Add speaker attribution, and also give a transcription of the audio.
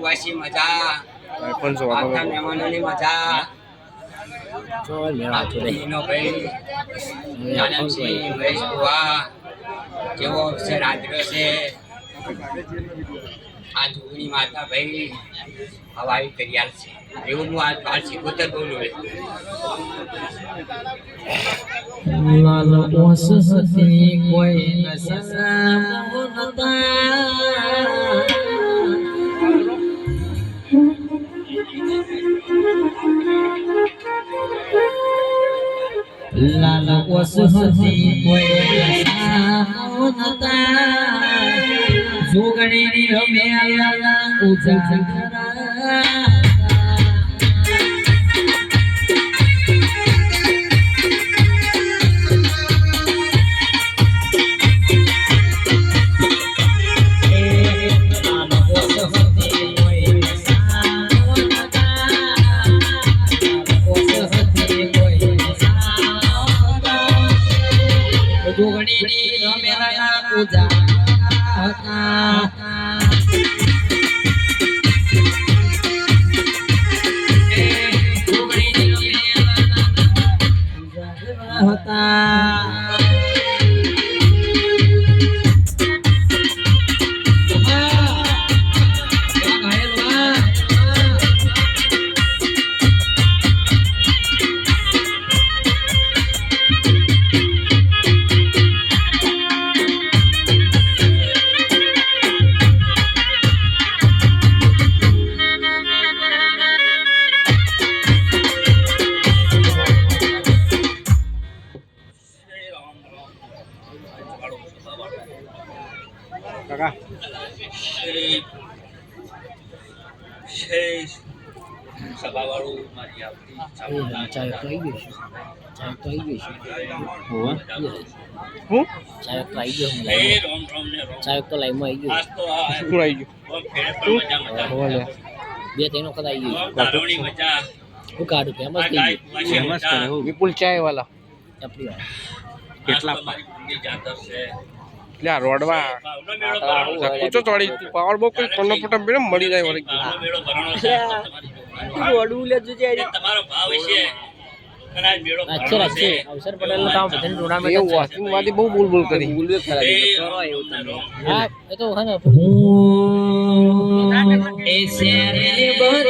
Speaker 1: પ્રવાસી મજા, આવતા મહેમાનોની મજા. નો ભાઈ નાનકસિંહ મહેશ બુવા કેવો અવસર આદર્યો છે. આ જોગણી માતા ભાઈ હવાઈ તૈયાર છે એવું હું આ 12 બોલું.
Speaker 2: લાલ ઓસ હતી કોઈ નસમો નતા, લાલ ઓસ હતી કોઈ નસમો નતા, જોગણીની રમે ઉજાગરા. જોગણીની રમેલા ઉજાગરા હતા, જોગણીની રમેલા ઉજાગરા હતા.
Speaker 1: કાકા સભાવાળું મારી આવતી
Speaker 2: ચાય તો આવી ગઈ છે, ચાય તો આવી ગઈ છે.
Speaker 1: હું
Speaker 2: ચાય તો આવી ગયો,
Speaker 1: રોમ રોમ ને
Speaker 2: ચાય તો લાઈવમાં આવી ગયો.
Speaker 1: આજ તો
Speaker 3: શું આવી ગયું?
Speaker 2: બે ત્રણ વખત આવી ગયું.
Speaker 1: ગાઢોની મજા
Speaker 2: હું કાઢું ફેમસ થઈ ગયું.
Speaker 3: વિપુલ ચાય વાલા
Speaker 2: ચપલી વાળા
Speaker 3: કેટલા
Speaker 1: મારી પૂરી જાતર છે.
Speaker 3: એટલે આ રોડવા કૂચો ચોડી પાવર બહુ કોઈ કોનો ફોટા મેડમ મળી જાય વળી
Speaker 1: ભાવનો મેળો ભરણો છે.
Speaker 2: રોડું લે જોજે
Speaker 1: તમારો ભાવ છે અને આ મેળો
Speaker 2: અચ્છે અચ્છે અવસર પડેલ તો બધાને ટુર્નામેન્ટ
Speaker 3: એવું વોચિંગ વાદી બહુ બોલ કરી
Speaker 2: કરો એવું તમે. હા એ તો હે ને